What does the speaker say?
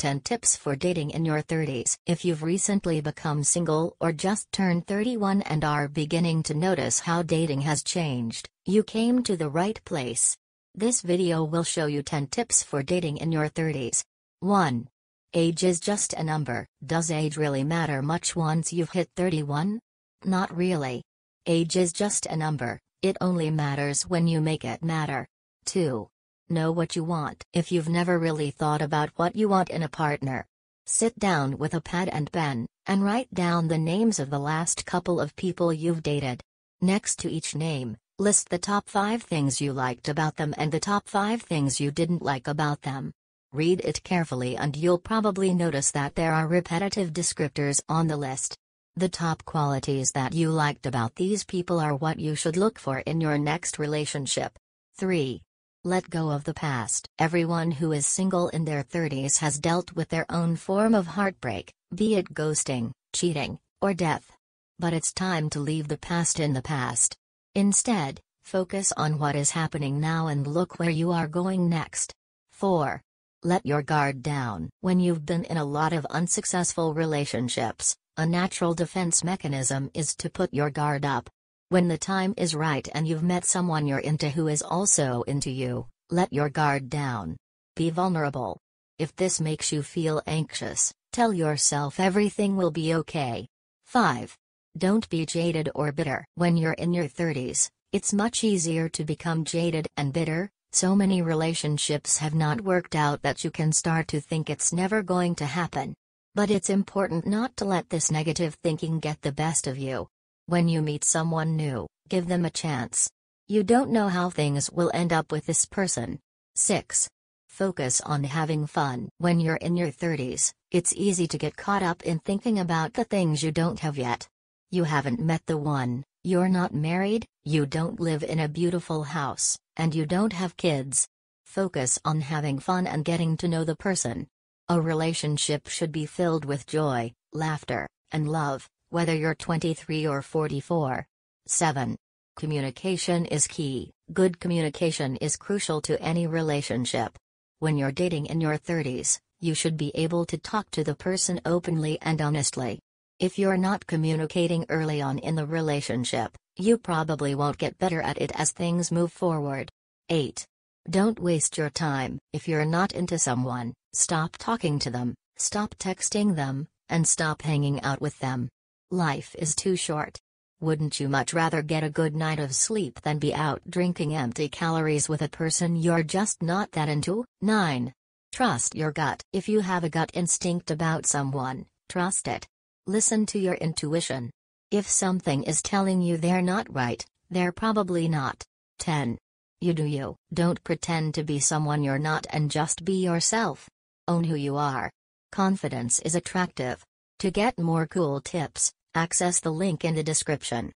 10 tips for dating in your 30s. If you've recently become single or just turned 31 and are beginning to notice how dating has changed, you came to the right place. This video will show you 10 tips for dating in your 30s. 1. Age is just a number. Does age really matter much once you've hit 31? Not really. Age is just a number, it only matters when you make it matter. 2. Know what you want. If you've never really thought about what you want in a partner, sit down with a pad and pen, and write down the names of the last couple of people you've dated. Next to each name, list the top 5 things you liked about them and the top 5 things you didn't like about them. Read it carefully and you'll probably notice that there are repetitive descriptors on the list. The top qualities that you liked about these people are what you should look for in your next relationship. 3. Let go of the past. Everyone who is single in their 30s has dealt with their own form of heartbreak, be it ghosting, cheating, or death. But it's time to leave the past in the past. Instead, focus on what is happening now and look where you are going next. 4. Let your guard down. When you've been in a lot of unsuccessful relationships, a natural defense mechanism is to put your guard up. When the time is right and you've met someone you're into who is also into you, let your guard down. Be vulnerable. If this makes you feel anxious, tell yourself everything will be okay. 5. Don't be jaded or bitter. When you're in your 30s, it's much easier to become jaded and bitter. So many relationships have not worked out that you can start to think it's never going to happen. But it's important not to let this negative thinking get the best of you. When you meet someone new, give them a chance. You don't know how things will end up with this person. 6. Focus on having fun. When you're in your 30s, it's easy to get caught up in thinking about the things you don't have yet. You haven't met the one, you're not married, you don't live in a beautiful house, and you don't have kids. Focus on having fun and getting to know the person. A relationship should be filled with joy, laughter, and love, whether you're 23 or 44. 7. Communication is key. Good communication is crucial to any relationship. When you're dating in your 30s, you should be able to talk to the person openly and honestly. If you're not communicating early on in the relationship, you probably won't get better at it as things move forward. 8. Don't waste your time. If you're not into someone, stop talking to them, stop texting them, and stop hanging out with them. Life is too short. Wouldn't you much rather get a good night of sleep than be out drinking empty calories with a person you're just not that into? 9. Trust your gut. If you have a gut instinct about someone, trust it. Listen to your intuition. If something is telling you they're not right, they're probably not. 10. You do you. Don't pretend to be someone you're not and just be yourself. Own who you are. Confidence is attractive. To get more cool tips, access the link in the description.